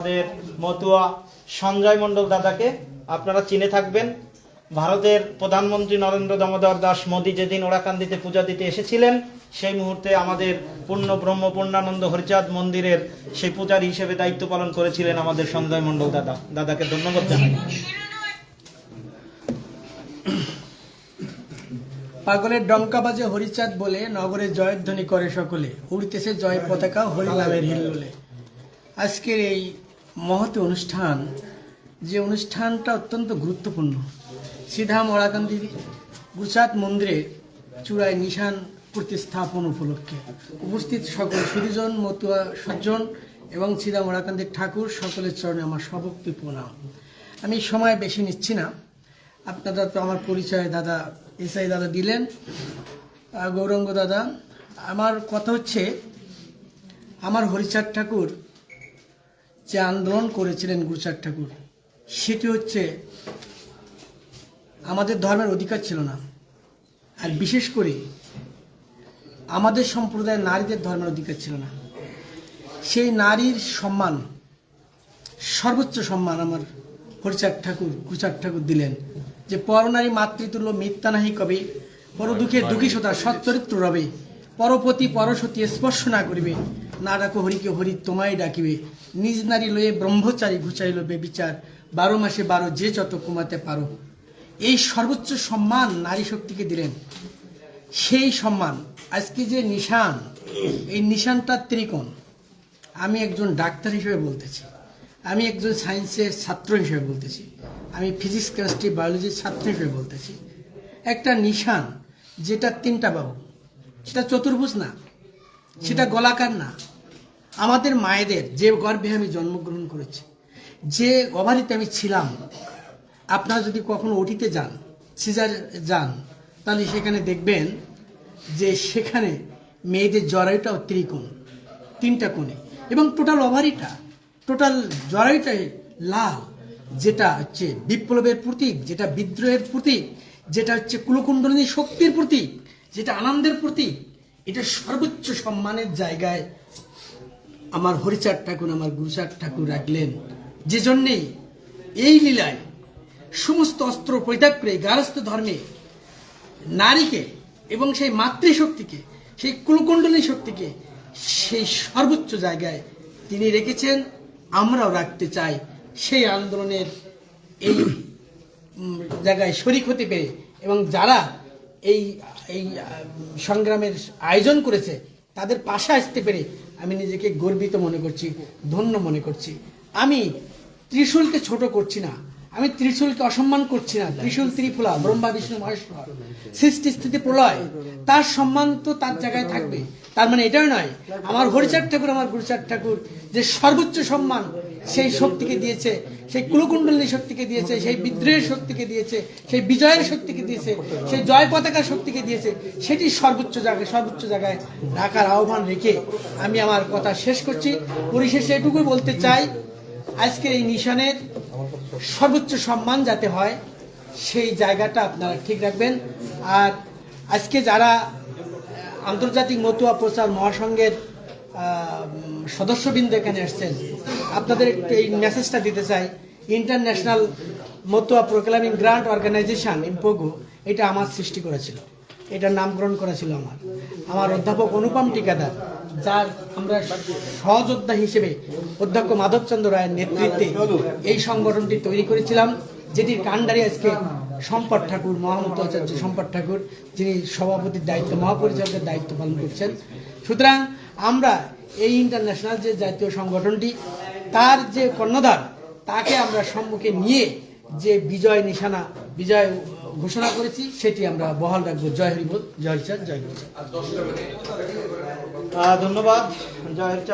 আমাদের মতুয়া সঞ্জয় মণ্ডল দাদাকে আপনারা চিনে থাকবেন। ভারতের প্রধানমন্ত্রী নরেন্দ্র দামোদর দাস মোদী যেদিন ওরাকান্দিতে পূজা দিতে এসেছিলেন, সেই মুহূর্তে আমাদের পূর্ণ ব্রহ্ম পূর্ণানন্দ হরিচাঁদ মন্দিরের সেই পূজারী হিসেবে দায়িত্ব পালন করেছিলেন আমাদের সঞ্জয় মণ্ডল দাদা। দাদাকে ধন্যবাদ জানাই। পাগলের ডঙ্কা বাজে হরিচাঁদ বলে, নগরে জয়ধ্বনি করে সকলে, উড়িতেছে জয় পতাকা হরি নামের হিল্লোলে। আজকের এই মহৎ অনুষ্ঠান, যে অনুষ্ঠানটা অত্যন্ত গুরুত্বপূর্ণ, সিধাম ওরাকান্দি গুরুচাঁদ মন্দিরে চূড়ায় নিশান প্রতিস্থাপন উপলক্ষে উপস্থিত সকল সুধীজন, মতুয়া সজ্জন এবং সিধাম ওরাকান্দির ঠাকুর সকলের চরণে আমার সভক্তি প্রণাম। আমি সময় বেশি নিচ্ছি না, আপনারা তো আমার পরিচয় দাদা এসআই দাদা দিলেন, গৌরাঙ্গ দাদা। আমার কথা হচ্ছে, আমার হরিচাঁদ ঠাকুর যে আন্দোলন করেছিলেন গুরুচাঁদ ঠাকুর, সেটি হচ্ছে আমাদের ধর্মের অধিকার ছিল না, আর বিশেষ করে আমাদের সম্প্রদায়ের নারীদের ধর্মের অধিকার ছিল না। সেই নারীর সম্মান, সর্বোচ্চ সম্মান আমার হরিচাঁদ ঠাকুর গুরুচাঁদ ঠাকুর দিলেন, যে পরনারী মাতৃতুল্য মিথ্যা নাহি কবে, পর দুঃখে দুঃখী সদা সচ্চরিত্র রবে, পরপতি পরসতী স্পর্শ না করিবে, না ডাকো হরিকে হরি তোমায় ডাকিবে, নিজ নারী লয়ে ব্রহ্মচারী ঘুচাইল বেবিচার, 12 মাসে 12 যে যত কমাতে পারো। এই সর্বোচ্চ সম্মান নারী শক্তিকে দিলেন। সেই সম্মান আজকে যে নিশান, এই নিশানটা ত্রিকোণ। আমি একজন ডাক্তার হিসেবে বলতেছি, আমি একজন সায়েন্সের ছাত্র হিসেবে বলতেছি, আমি ফিজিক্স কেমিস্ট্রি বায়োলজির ছাত্র হিসেবে বলতেছি। একটা নিশান যেটা 3টা বাহু, সেটা চতুর্ভুজ না, সেটা গোলাকার না। আমাদের মায়েদের যে গর্ভে আমি জন্মগ্রহণ করেছি, যে গর্ভারিতে আমি ছিলাম, আপনারা যদি কখনো ওটিতে যান, সিজার যান, তাহলে সেখানে দেখবেন যে সেখানে মেয়েদের জরায়ুটাও ত্রিকোণ, 3টা কোণে, এবং টোটাল ওভারিটা, টোটাল জরায়ুটাই লাল, যেটা হচ্ছে বিপ্লবের প্রতীক, যেটা বিদ্রোহের প্রতীক, যেটা হচ্ছে কুলকুণ্ডলিনী শক্তির প্রতীক, যেটা আনন্দের প্রতীক। এটা সর্বোচ্চ সম্মানের জায়গায় আমার হরিচাঁদ ঠাকুর, আমার গুরুচাঁদ ঠাকুর রাখলেন। যে জন্যেই এই লীলায় সমস্ত অস্ত্র পরিত্যাগ করে গারস্থ ধর্মে নারীকে এবং সেই মাতৃশক্তিকে, সেই কুলকুণ্ডলিনী শক্তিকে সেই সর্বোচ্চ জায়গায় তিনি রেখেছেন। আমরাও রাখতে চাই। সেই আন্দোলনের এই জায়গায় শরিক হতে পেরে এবং যারা এই এই সংগ্রামের আয়োজন করেছে, তাদের পাশে আসতে পেরে আমি নিজেকে গর্বিত মনে করছি, ধন্য মনে করছি। আমি ত্রিশূলকে ছোট করছি না, আমি ত্রিশূলকে অসম্মান করছি না। ত্রিশূল ত্রিফলা, ব্রহ্মা বিষ্ণু মহেশ্বর, সৃষ্টি স্থিতি প্রলয়, তার সম্মান তো তার জায়গায় থাকবে। তার মানে এটাই নয় আমার হরিচাঁদ ঠাকুর, আমার গুরুচাঁদ ঠাকুর যে সর্বোচ্চ সম্মান সেই শক্তিকে দিয়েছে, সেই কুলকুণ্ডলিনী শক্তিকে দিয়েছে, সেই বিদ্রোহের শক্তিকে দিয়েছে, সেই বিজয়ের শক্তিকে দিয়েছে, সেই জয় পতাকার শক্তিকে দিয়েছে, সেটি সর্বোচ্চ জায়গায় রাখার আহ্বান রেখে আমি আমার কথা শেষ করছি। পরিশেষে এটুকুই বলতে চাই, আজকে এই নিশানের সর্বোচ্চ সম্মান যাতে হয়, সেই জায়গাটা আপনারা ঠিক রাখবেন। আর আজকে যারা আন্তর্জাতিক মতুয়া প্রচার মহাসংঘের সদস্যবৃন্দ এখানে এসছেন, আপনাদের একটু এই মেসেজটা দিতে চাই। ইন্টারন্যাশনাল মতুয়া প্রোক্লামিং গ্রান্ট অর্গানাইজেশন ইম্পোগো, এটা আমার সৃষ্টি করেছিল, এটার নামকরণ করেছিল আমার অধ্যাপক অনুপম টিকাদার, যার আমরা সহযোদ্ধা হিসেবে অধ্যক্ষ মাধবচন্দ্র রায়ের নেতৃত্বে এই সংগঠনটি তৈরি করেছিলাম, যেটির কাণ্ডারি আজকে সম্পদ ঠাকুর, মহামতি আচার্য সম্পদ ঠাকুর, যিনি সভাপতির দায়িত্ব, মহাপরিচালকের দায়িত্ব পালন করছেন। সুতরাং আমরা এই ইন্টারন্যাশনাল যে জাতীয় সংগঠনটি, তার যে কর্ণধার, তাকে আমরা সম্মুখে নিয়ে যে বিজয় নিশানা, বিজয় ঘোষণা করেছি, সেটি আমরা বহাল রাখবো। জয় হরিবোল, জয় হরিচাঁদ, জয় গুরুচাঁদ। ধন্যবাদ। জয় হরিচাঁদ।